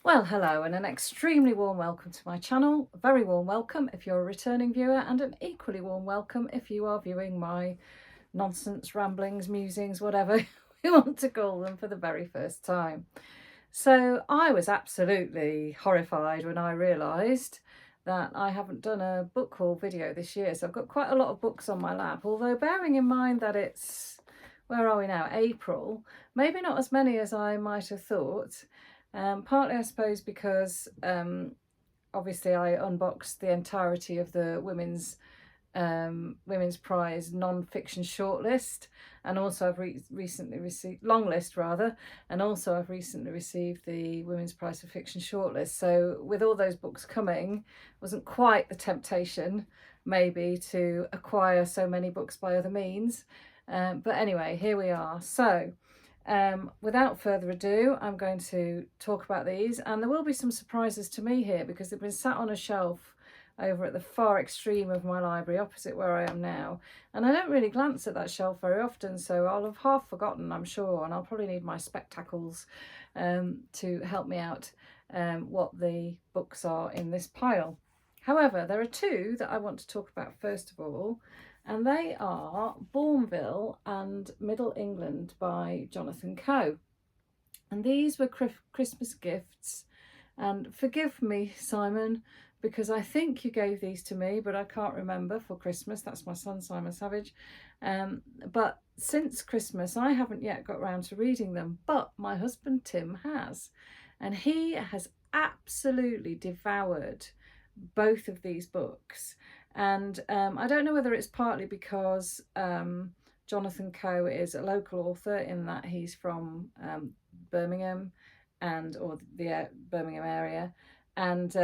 Well, hello and an extremely warm welcome to my channel. A very warm welcome if you're a returning viewer, and an equally warm welcome if you are viewing my nonsense, ramblings, musings, whatever we want to call them, for the very first time. So I was absolutely horrified when I realised that I haven't done a book haul video this year. So I've got quite a lot of books on my lap, although bearing in mind that it's, where are we now, April, maybe not as many as I might have thought. Partly, I suppose, because obviously I unboxed the entirety of the Women's Prize non-fiction shortlist, and also I've recently received long list rather, and also I've recently received the Women's Prize for Fiction shortlist. So with all those books coming, wasn't quite the temptation maybe to acquire so many books by other means, but anyway, here we are. So without further ado, I'm going to talk about these, and there will be some surprises to me here because they've been sat on a shelf over at the far extreme of my library, opposite where I am now, and I don't really glance at that shelf very often, so I'll have half forgotten, I'm sure, and I'll probably need my spectacles to help me out what the books are in this pile. However, there are two that I want to talk about first of all, and they are Bournville and Middle England by Jonathan Coe. And these were Christmas gifts, and forgive me, Simon, because I think you gave these to me, but I can't remember, for Christmas. That's my son, Simon Savage. But since Christmas, I haven't yet got round to reading them, but my husband Tim has, and he has absolutely devoured both of these books. And I don't know whether it's partly because Jonathan Coe is a local author, in that he's from Birmingham or the Birmingham area, and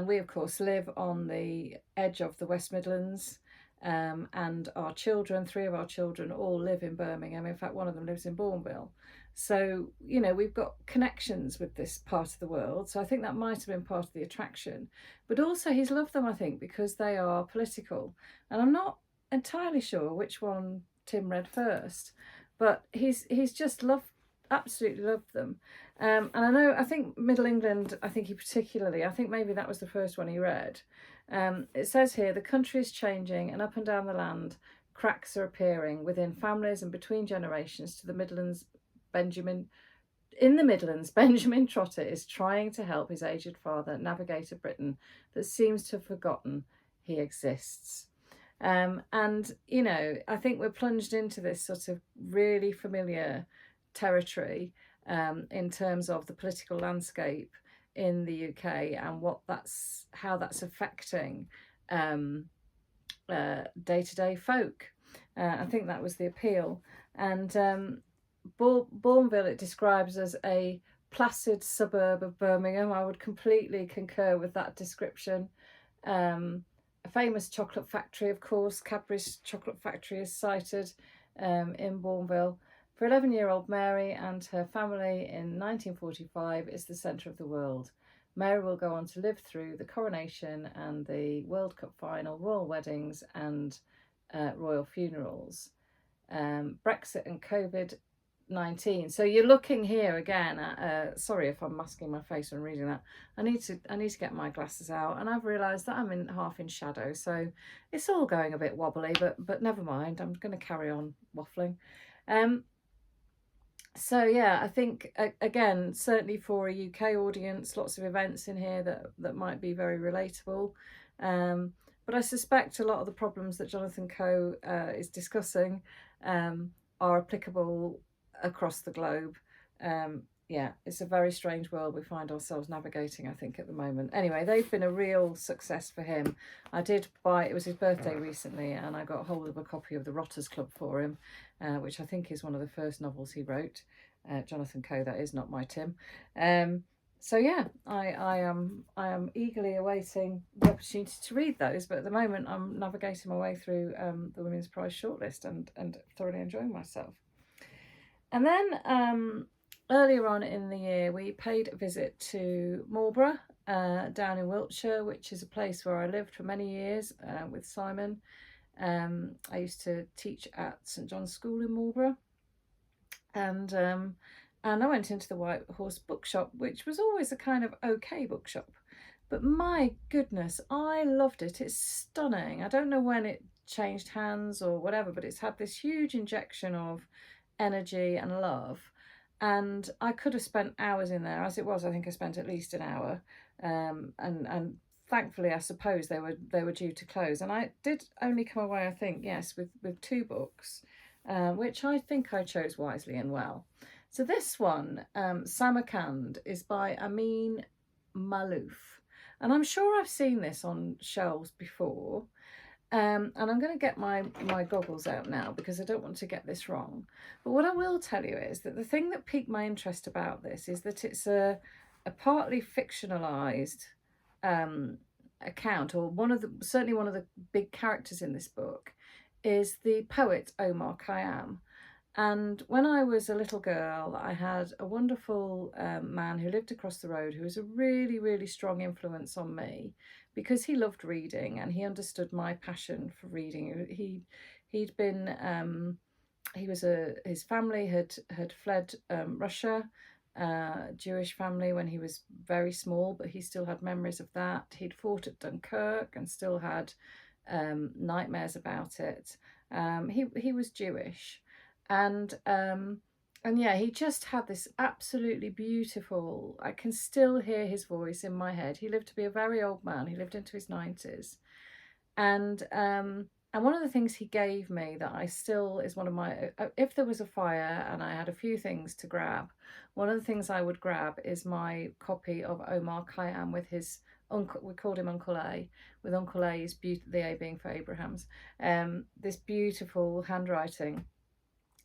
we of course live on the edge of the West Midlands, and our children, three of our children, all live in Birmingham. In fact, one of them lives in Bournville. So, you know, we've got connections with this part of the world. So I think that might have been part of the attraction. But also he's loved them, I think, because they are political. And I'm not entirely sure which one Tim read first, but he's just absolutely loved them. And I think Middle England, I think maybe that was the first one he read. It says here, the country is changing, and up and down the land, cracks are appearing within families and between generations. To the Midlands, Benjamin Trotter is trying to help his aged father navigate a Britain that seems to have forgotten he exists. And, you know, I think we're plunged into this sort of really familiar territory in terms of the political landscape in the UK, and how that's affecting day-to-day folk. I think that was the appeal. And Bournville it describes as a placid suburb of Birmingham. I would completely concur with that description. A famous chocolate factory, of course, Cadbury's chocolate factory, is cited in Bournville. For 11-year-old Mary and her family in 1945, it's the centre of the world. Mary will go on to live through the coronation and the World Cup final, royal weddings and royal funerals, Brexit and COVID-19. So you're looking here again at, sorry if I'm masking my face when reading that. I need to get my glasses out, and I've realised that I'm half in shadow, so it's all going a bit wobbly, but never mind. I'm going to carry on waffling. So yeah, I think again, certainly for a UK audience, lots of events in here that might be very relatable. But I suspect a lot of the problems that Jonathan Coe is discussing are applicable across the globe. Yeah, it's a very strange world we find ourselves navigating, I think, at the moment. Anyway, they've been a real success for him. I did buy, it was his birthday recently, and I got hold of a copy of The Rotters Club for him, which I think is one of the first novels he wrote. Jonathan Coe, that is, not my Tim. So yeah, I am eagerly awaiting the opportunity to read those, but at the moment I'm navigating my way through the Women's Prize shortlist and thoroughly enjoying myself. And then earlier on in the year, we paid a visit to Marlborough, down in Wiltshire, which is a place where I lived for many years with Simon. I used to teach at St John's School in Marlborough, and And I went into the White Horse Bookshop, which was always a kind of okay bookshop. But my goodness, I loved it. It's stunning. I don't know when it changed hands or whatever, but it's had this huge injection of energy and love. And I could have spent hours in there. As it was, I think I spent at least an hour. And thankfully, I suppose they were due to close. And I did only come away, I think, yes, with 2 books, which I think I chose wisely and well. So this one, Samarkand, is by Amin Malouf. And I'm sure I've seen this on shelves before. And I'm going to get my goggles out now because I don't want to get this wrong. But what I will tell you is that the thing that piqued my interest about this is that it's a partly fictionalized account, or certainly one of the big characters in this book is the poet Omar Khayyam. And when I was a little girl, I had a wonderful man who lived across the road who was a really, really strong influence on me because he loved reading and he understood my passion for reading. He'd been his family had fled Russia, Jewish family, when he was very small, but he still had memories of that. He'd fought at Dunkirk and still had nightmares about it. He was Jewish. And yeah, he just had this absolutely beautiful, I can still hear his voice in my head. He lived to be a very old man. He lived into his 90s. And one of the things he gave me that I still is one of my, if there was a fire and I had a few things to grab, one of the things I would grab is my copy of Omar Khayyam with his uncle, we called him Uncle A, with Uncle A's, the A being for Abraham's, this beautiful handwriting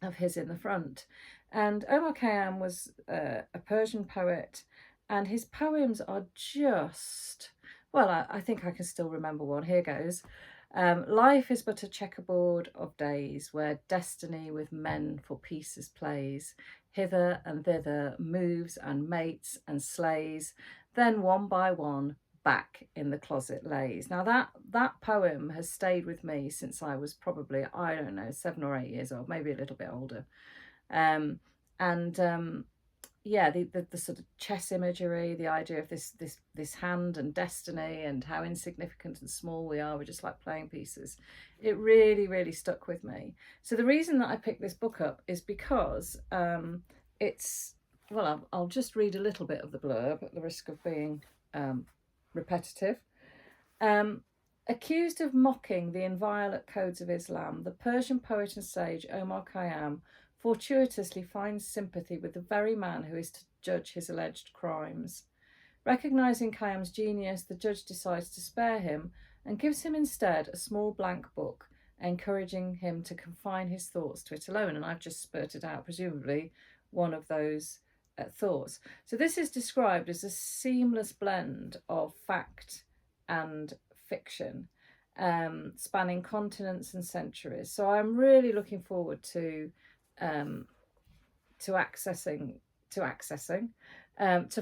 of his in the front. And Omar Khayyam was a Persian poet, and his poems are just, well, I think I can still remember one. Here goes. Life is but a checkerboard of days, where destiny with men for pieces plays, hither and thither moves and mates and slays, then one by one back in the closet lays. Now that poem has stayed with me since I was probably, I don't know, 7 or 8 years old, maybe a little bit older. Yeah, the sort of chess imagery, the idea of this hand and destiny and how insignificant and small we are, we're just like playing pieces. It really, really stuck with me. So the reason that I picked this book up is because it's, well, I'll just read a little bit of the blurb at the risk of being repetitive. Accused of mocking the inviolate codes of Islam, the Persian poet and sage Omar Khayyam fortuitously finds sympathy with the very man who is to judge his alleged crimes. Recognising Khayyam's genius, the judge decides to spare him and gives him instead a small blank book, encouraging him to confine his thoughts to it alone. And I've just spurted out, presumably, one of those thoughts. So this is described as a seamless blend of fact and fiction, spanning continents and centuries. So I'm really looking forward to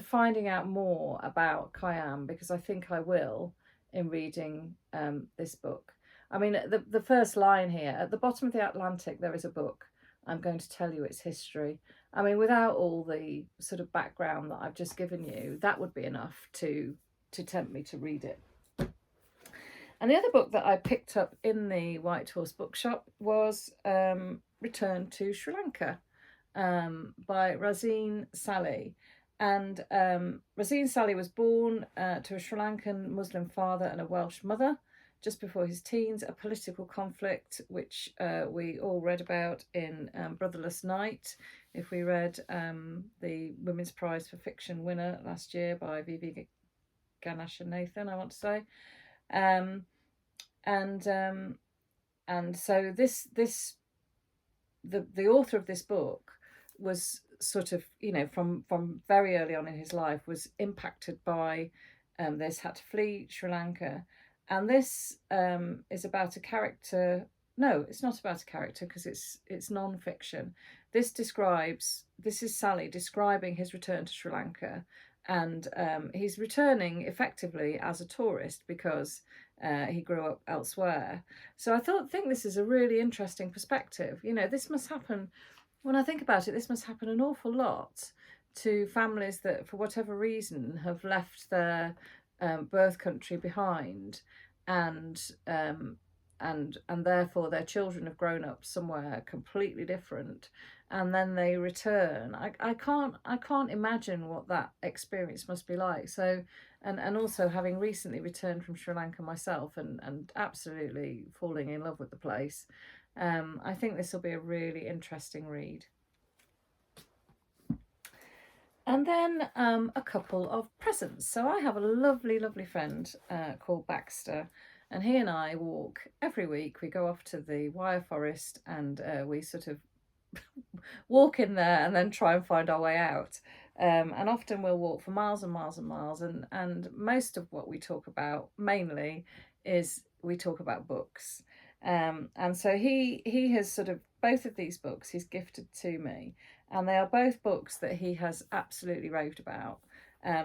finding out more about Khayyam, because I think I will in reading this book. I mean, the first line here, at the bottom of the Atlantic there is a book. I'm going to tell you its history. I mean, without all the sort of background that I've just given you, that would be enough to tempt me to read it. And the other book that I picked up in the White Horse Bookshop was Return to Sri Lanka by Razeen Sally. And Razeen Sally was born to a Sri Lankan Muslim father and a Welsh mother just before his teens, a political conflict which we all read about in Brotherless Night, if we read the Women's Prize for Fiction winner last year by V.V. Ganashanathan, I want to say. And so the author of this book was sort of, you know, from very early on in his life was impacted by this, had to flee Sri Lanka. And this is about a character. No, it's not about a character because it's non-fiction. This is Sally describing his return to Sri Lanka, and he's returning effectively as a tourist because he grew up elsewhere. So I think this is a really interesting perspective. You know, this must happen when I think about it, this must happen an awful lot to families that, for whatever reason, have left their birth country behind, and and therefore their children have grown up somewhere completely different, and then they return. I can't imagine what that experience must be like. So, and also having recently returned from Sri Lanka myself, and absolutely falling in love with the place. I think this will be a really interesting read. And then a couple of presents. So I have a lovely, lovely friend called Baxter, and he and I walk every week. We go off to the Wire Forest, and we sort of walk in there and then try and find our way out. And often we'll walk for miles and miles and miles, and most of what we talk about mainly is we talk about books. And so he has sort of both of these books he's gifted to me, and they are both books that he has absolutely raved about.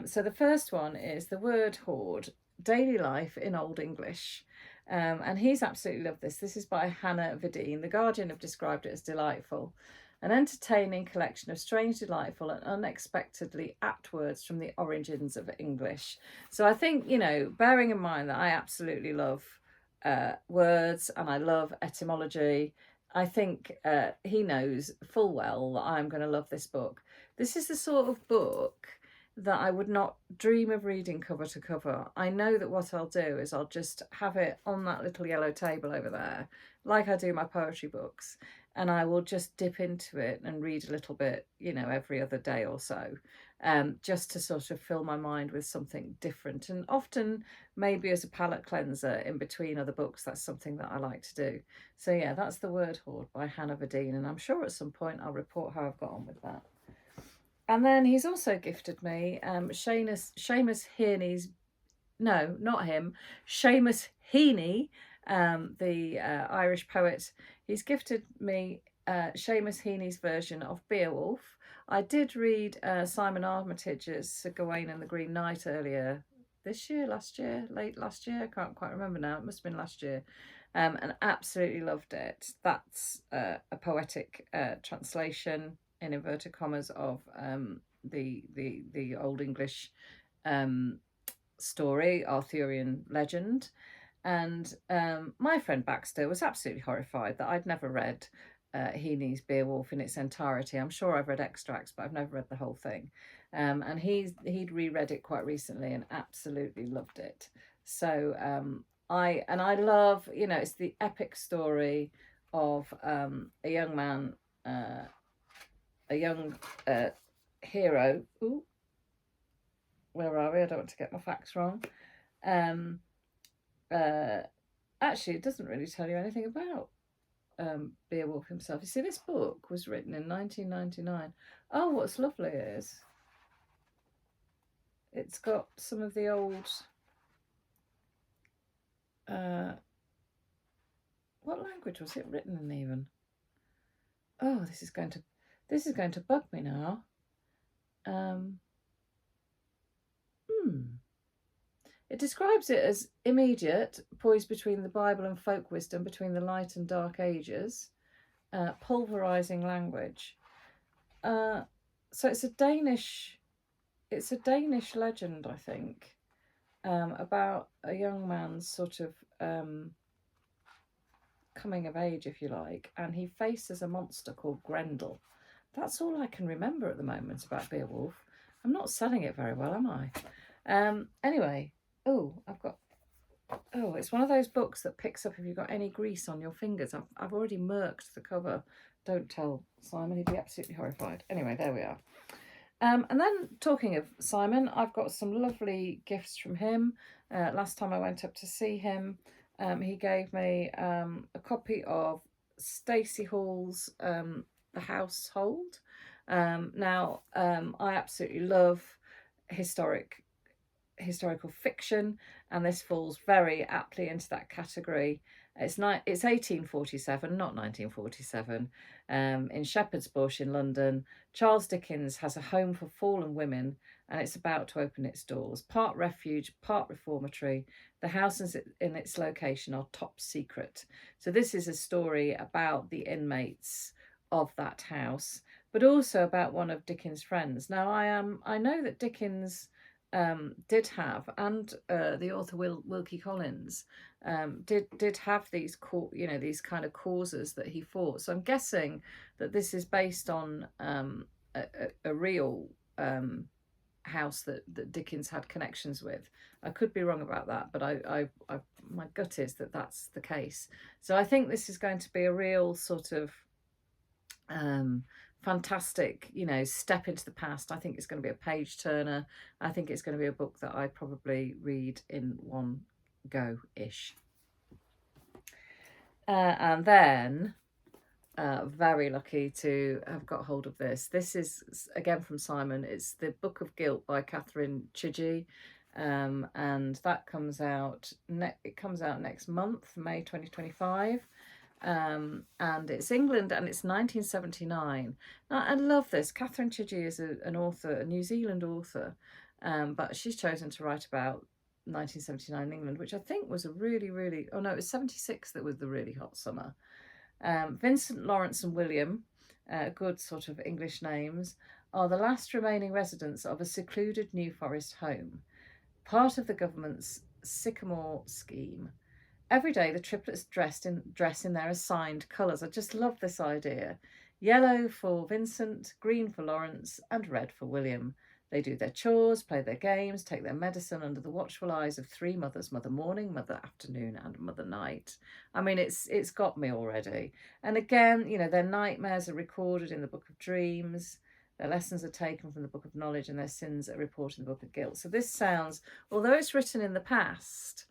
So the first one is The Word Hord, Daily Life in Old English. And he's absolutely loved this. This is by Hana Videen. The Guardian have described it as delightful. An entertaining collection of strange, delightful and unexpectedly apt words from the origins of English. So I think, you know, bearing in mind that I absolutely love words and I love etymology, I think he knows full well that I'm going to love this book. This is the sort of book that I would not dream of reading cover to cover. I know that what I'll do is I'll just have it on that little yellow table over there, like I do my poetry books, and I will just dip into it and read a little bit, you know, every other day or so, just to sort of fill my mind with something different. And often maybe as a palate cleanser in between other books, that's something that I like to do. So yeah, that's The Word Hord by Hana Videen, and I'm sure at some point I'll report how I've got on with that. And then he's also gifted me Seamus Heaney's, no, not him, Seamus Heaney, the Irish poet. He's gifted me Seamus Heaney's version of Beowulf. I did read Simon Armitage's Sir Gawain and the Green Knight earlier this year, last year, late last year, I can't quite remember now, it must have been last year, and absolutely loved it. That's a poetic translation, in inverted commas, of the Old English story, Arthurian legend. And my friend Baxter was absolutely horrified that I'd never read Heaney's Beowulf in its entirety. I'm sure I've read extracts, but I've never read the whole thing. And he'd reread it quite recently and absolutely loved it. So I love, you know, it's the epic story of a young man, a young hero. Ooh, where are we? I don't want to get my facts wrong. Actually, it doesn't really tell you anything about Beowulf himself. You see, this book was written in 1999. Oh, what's lovely is it's got some of the old what language was it written in even? Oh, this is going to bug me now. It describes it as immediate, poised between the Bible and folk wisdom, between the light and dark ages, pulverizing language. So it's a Danish legend, I think, about a young man's sort of coming of age, if you like, and he faces a monster called Grendel. That's all I can remember at the moment about Beowulf. I'm not selling it very well, am I? Anyway, it's one of those books that picks up if you've got any grease on your fingers. I've already murked the cover. Don't tell Simon, he'd be absolutely horrified. Anyway, there we are. And then talking of Simon, I've got some lovely gifts from him. Last time I went up to see him, he gave me a copy of Stacey Hall's The Household. Now, I absolutely love historical fiction, and this falls very aptly into that category. It's 1847, not 1947, in Shepherd's Bush in London. Charles Dickens has a home for fallen women, and it's about to open its doors. Part refuge, part reformatory. The houses in its location are top secret. So this is a story about the inmates of that house, but also about one of Dickens' friends. Now, I know that Dickens did have, and the author Wilkie Collins did have these these kind of causes that he fought. So I'm guessing that this is based on a real house that Dickens had connections with. I could be wrong about that, but I my gut is that that's the case. So I think this is going to be a real sort of fantastic, step into the past. I think it's going to be a page turner. I think it's going to be a book that I probably read in one go ish. And then very lucky to have got hold of this. This is again from Simon. It's The Book of Guilt by Catherine Chidgey, and that comes out. It comes out next month, May 2025. And it's England, and it's 1979. Now, I love this. Catherine Chidgey is an author, a New Zealand author, but she's chosen to write about 1979 England, which I think was a really, really, oh no, it was 76 that was the really hot summer. Vincent, Lawrence and William, good sort of English names, are the last remaining residents of a secluded New Forest home, part of the government's Sycamore scheme. Every day the triplets dress in their assigned colours. I just love this idea. Yellow for Vincent, green for Lawrence and red for William. They do their chores, play their games, take their medicine under the watchful eyes of three mothers, Mother Morning, Mother Afternoon and Mother Night. I mean, it's got me already. And again, their nightmares are recorded in the Book of Dreams. Their lessons are taken from the Book of Knowledge and their sins are reported in the Book of Guilt. So this sounds, although it's written in the past,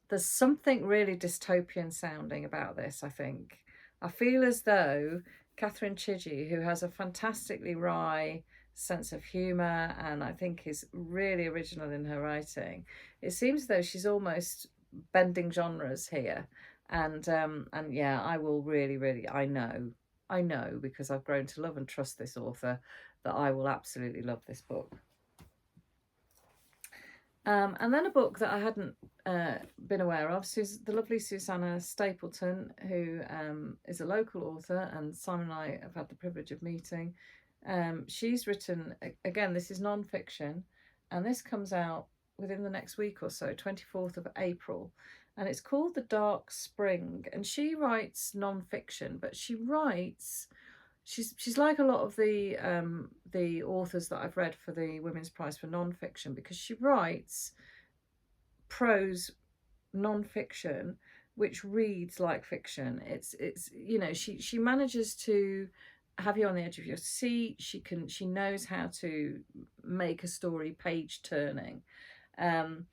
there's something really dystopian sounding about this, I think. I feel as though Catherine Chidgey, who has a fantastically wry sense of humour and I think is really original in her writing, it seems as though she's almost bending genres here. And yeah, I will really, I know because I've grown to love and trust this author, that I will absolutely love this book. And then a book that I hadn't been aware of, the lovely Susannah Stapleton, who is a local author, and Simon and I have had the privilege of meeting. She's written, again, this is non-fiction, and this comes out within the next week or so, 24th of April, and it's called The Dark Spring. And she writes non-fiction, but she writes... She's like a lot of the authors that I've read for the Women's Prize for Non-Fiction, because she writes prose non-fiction which reads like fiction. It's she manages to have you on the edge of your seat. She knows how to make a story page turning. And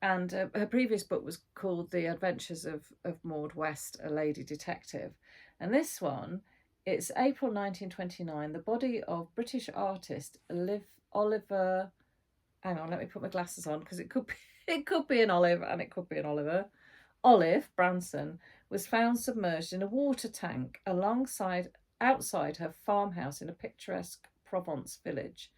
her previous book was called The Adventures of Maud West, a Lady Detective, and this one, it's April 1929. The body of British artist Oliver. Hang on, let me put my glasses on because it could be an Olive and it could be an Oliver. Olive Branson was found submerged in a water tank outside her farmhouse in a picturesque Provence village.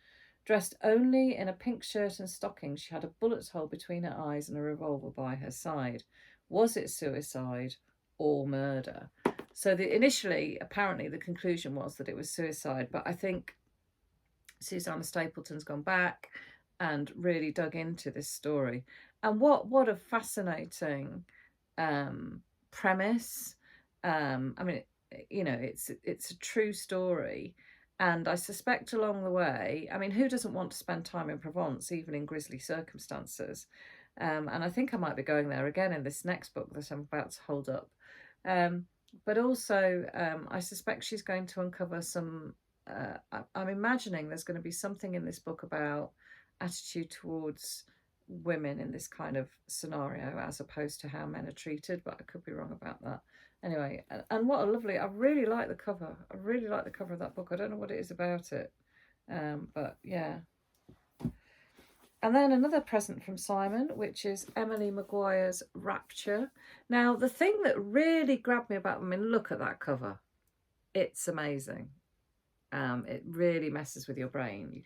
Dressed only in a pink shirt and stockings, she had a bullet hole between her eyes and a revolver by her side. Was it suicide or murder? So initially, apparently, the conclusion was that it was suicide. But I think Susannah Stapleton's gone back and really dug into this story. And what a fascinating premise. I mean, it's a true story. And I suspect along the way, I mean, who doesn't want to spend time in Provence, even in grisly circumstances? And I think I might be going there again in this next book that I'm about to hold up. But also, I suspect she's going to uncover some... I'm imagining there's going to be something in this book about attitude towards women in this kind of scenario, as opposed to how men are treated, but I could be wrong about that. Anyway, and what a lovely... I really like the cover. I really like the cover of that book. I don't know what it is about it, but yeah. And then another present from Simon, which is Emily Maguire's Rapture. Now, the thing that really grabbed me about them, I mean, look at that cover. It's amazing. It really messes with your brain.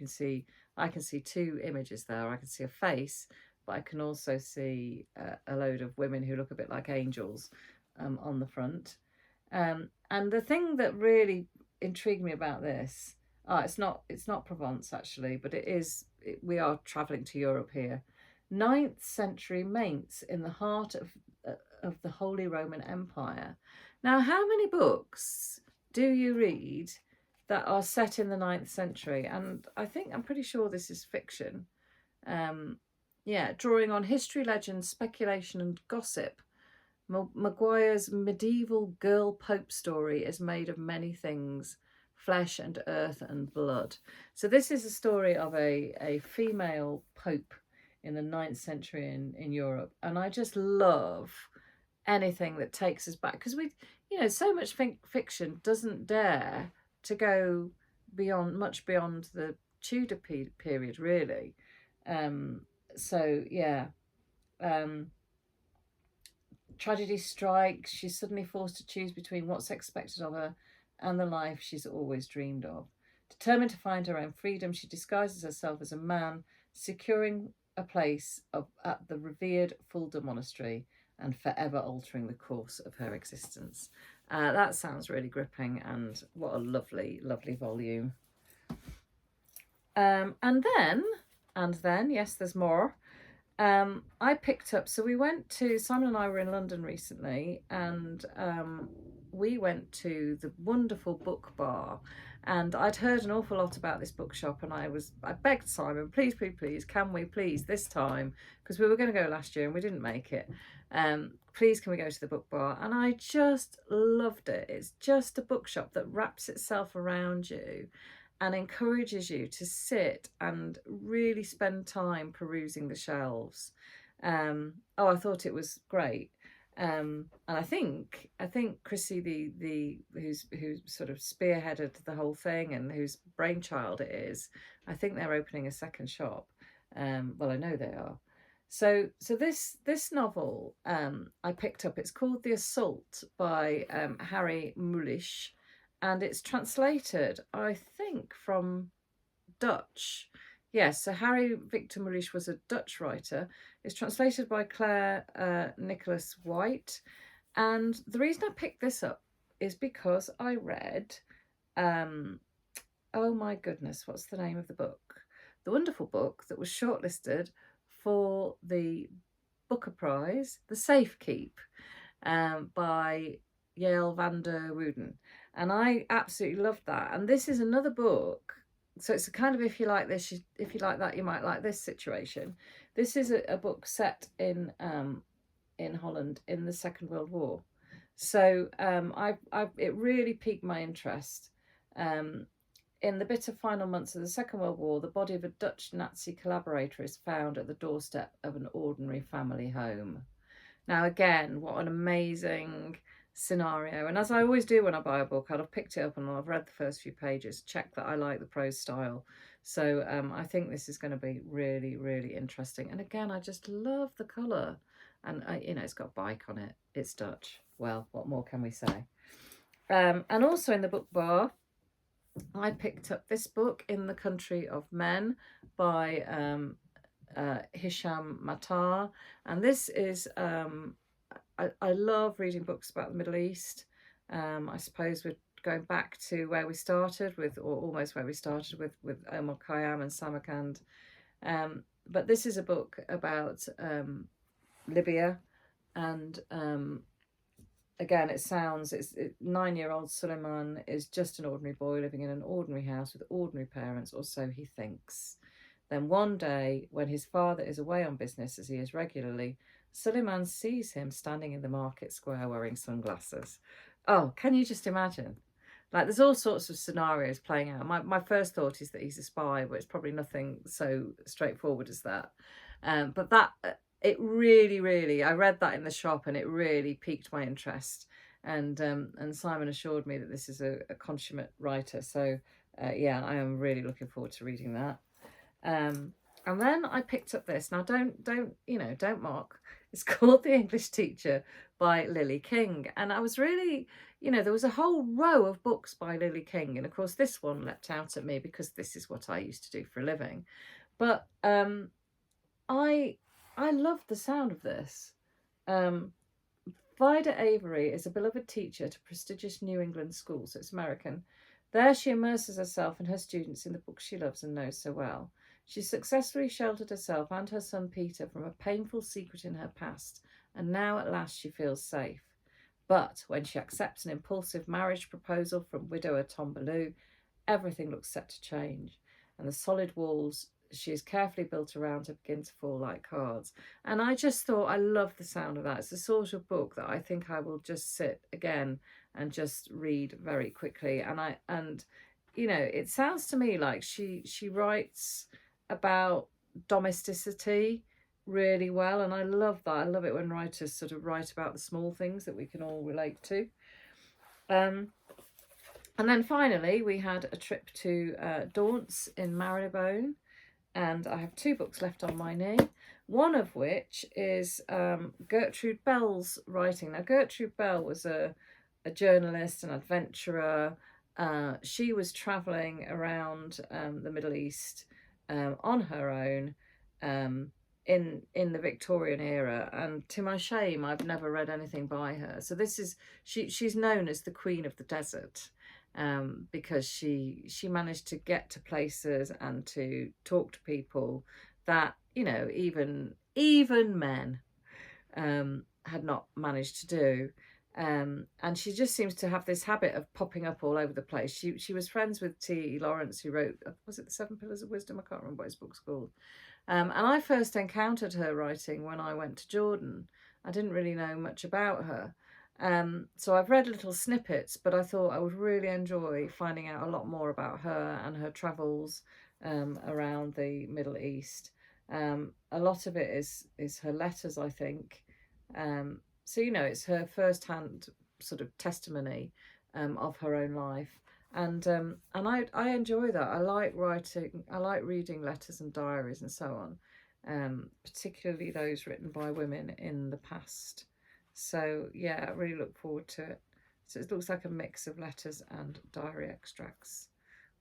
I can see two images there. I can see a face, but I can also see a load of women who look a bit like angels on the front. And the thing that really intrigued me about this. It's not Provence actually, but we are travelling to Europe here. 9th century Mainz in the heart of the Holy Roman Empire. Now, how many books do you read that are set in the 9th century? And I'm pretty sure this is fiction. Drawing on history, legend, speculation and gossip. Maguire's medieval girl pope story is made of many things, flesh and earth and blood. So this is a story of a female pope in the 9th century in Europe. And I just love anything that takes us back, because so much fiction doesn't dare to go much beyond the Tudor period, really. Tragedy strikes. She's suddenly forced to choose between what's expected of her and the life she's always dreamed of. Determined to find her own freedom, she disguises herself as a man, securing a place at the revered Fulda monastery and forever altering the course of her existence. That sounds really gripping, and what a lovely, lovely volume. And then, yes, there's more. I picked up, so Simon and I were in London recently, and we went to the wonderful book bar, and I'd heard an awful lot about this bookshop, and I begged Simon, please, can we please this time, because we were going to go last year and we didn't make it, please can we go to the book bar? And I just loved it. It's just a bookshop that wraps itself around you and encourages you to sit and really spend time perusing the shelves. I thought it was great. And I think Chrissy, who sort of spearheaded the whole thing and whose brainchild it is, I think they're opening a second shop. Well, I know they are. So this novel I picked up. It's called The Assault by Harry Mulisch. And it's translated, I think, from Dutch. Yes, so Harry Victor Mulisch was a Dutch writer. It's translated by Claire Nicholas White. And the reason I picked this up is because I read, oh my goodness, what's the name of the book? The wonderful book that was shortlisted for the Booker Prize, The Safe Keep, by Yael van der Wooden. And I absolutely loved that. And this is another book. So it's a kind of, if you like this, if you like that, you might like this situation. This is a book set in Holland in the Second World War. So it really piqued my interest. In the bitter final months of the Second World War, the body of a Dutch Nazi collaborator is found at the doorstep of an ordinary family home. Now, again, what an amazing scenario. And as I always do when I buy a book, I'll have picked it up and I'll have read the first few pages, check that I like the prose style. So I think this is going to be really, really interesting. And again, I just love the colour. And, it's got bike on it. It's Dutch. Well, what more can we say? And also in the book bar, I picked up this book, In the Country of Men, by Hisham Matar. And this is, I love reading books about the Middle East. I suppose we're going back to where we started with, or almost where we started with Omar Khayyam and Samarkand. But this is a book about Libya, and again, it's 9-year-old Suleiman is just an ordinary boy living in an ordinary house with ordinary parents, or so he thinks. Then one day, when his father is away on business, as he is regularly, Suleiman sees him standing in the market square wearing sunglasses. Oh, can you just imagine? Like, there's all sorts of scenarios playing out. My first thought is that he's a spy, but it's probably nothing so straightforward as that. But that, it really, really, I read that in the shop and it really piqued my interest. And Simon assured me that this is a consummate writer. So, yeah, I am really looking forward to reading that. And then I picked up this. Now, don't mock. It's called The English Teacher by Lily King. And I was really, there was a whole row of books by Lily King. And of course, this one leapt out at me because this is what I used to do for a living. But I love the sound of this. Vida Avery is a beloved teacher to prestigious New England schools. So it's American. There she immerses herself and her students in the books she loves and knows so well. She successfully sheltered herself and her son Peter from a painful secret in her past, and now at last she feels safe. But when she accepts an impulsive marriage proposal from widower Tom Ballou, everything looks set to change, and the solid walls she has carefully built around her begin to fall like cards. And I just thought, I love the sound of that. It's the sort of book that I think I will just sit again and just read very quickly. And you know, it sounds to me like she writes about domesticity really well, and I love that. I love it when writers sort of write about the small things that we can all relate to. And then finally we had a trip to Daunt's in Marylebone, and I have 2 books left on my knee, one of which is Gertrude Bell's writing. Now, Gertrude Bell was a journalist, an adventurer. She was travelling around the Middle East on her own in the Victorian era, and to my shame, I've never read anything by her. So this is, she's known as the Queen of the Desert. Because she managed to get to places and to talk to people that, you know, even men had not managed to do. And she just seems to have this habit of popping up all over the place. She was friends with T. Lawrence, who wrote, was it The 7 Pillars of Wisdom? I can't remember what his book's called. And I first encountered her writing when I went to Jordan. I didn't really know much about her. So I've read little snippets, but I thought I would really enjoy finding out a lot more about her and her travels around the Middle East. A lot of it is her letters, I think. So, you know, it's her first-hand sort of testimony of her own life. And I enjoy that. I like writing, I like reading letters and diaries and so on, particularly those written by women in the past. So yeah, I really look forward to it. So it looks like a mix of letters and diary extracts.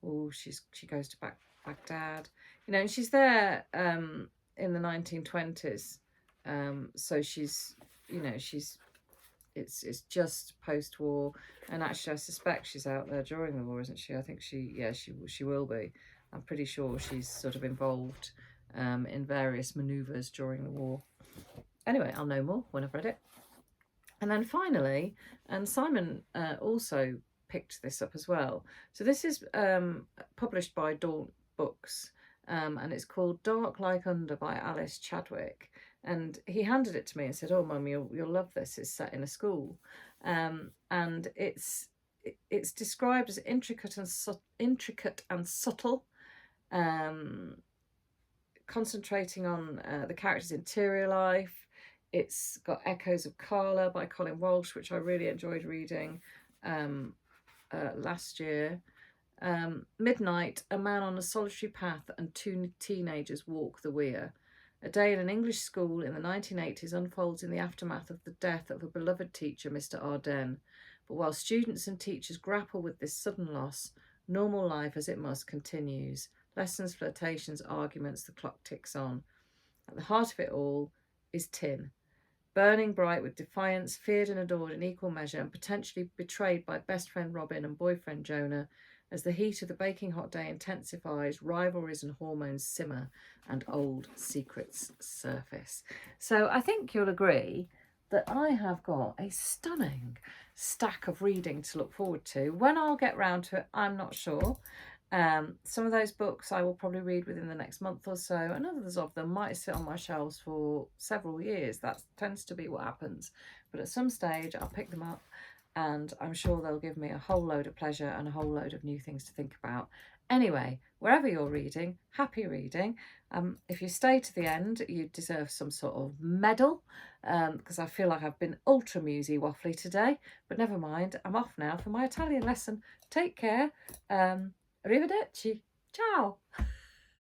Oh, she goes to Baghdad, you know, and she's there in the 1920s. So she's, you know, it's just post-war, and actually I suspect she's out there during the war, isn't she? I think she will be. I'm pretty sure she's sort of involved in various manoeuvres during the war. Anyway, I'll know more when I've read it. And then finally, and Simon also picked this up as well. So this is published by Daunt Books, and it's called Dark Like Under by Alice Chadwick. And he handed it to me and said, "Oh, Mum, you'll love this. It's set in a school, and it's described as intricate and subtle, concentrating on the character's interior life. It's got echoes of Carla by Colin Walsh, which I really enjoyed reading last year. Midnight, a man on a solitary path and 2 teenagers walk the weir. A day in an English school in the 1980s unfolds in the aftermath of the death of a beloved teacher, Mr. Arden. But while students and teachers grapple with this sudden loss, normal life as it must continues. Lessons, flirtations, arguments, the clock ticks on. At the heart of it all is Tin. Burning bright with defiance, feared and adored in equal measure, and potentially betrayed by best friend Robin and boyfriend Jonah, as the heat of the baking hot day intensifies, rivalries and hormones simmer, and old secrets surface. So I think you'll agree that I have got a stunning stack of reading to look forward to. When I'll get round to it, I'm not sure. Some of those books I will probably read within the next month or so, and others of them might sit on my shelves for several years. That tends to be what happens. But at some stage I'll pick them up, and I'm sure they'll give me a whole load of pleasure and a whole load of new things to think about. Anyway, wherever you're reading, happy reading. If you stay to the end, you deserve some sort of medal, because I feel like I've been ultra musy waffly today. But never mind, I'm off now for my Italian lesson. Take care. Arrivederci. Ciao.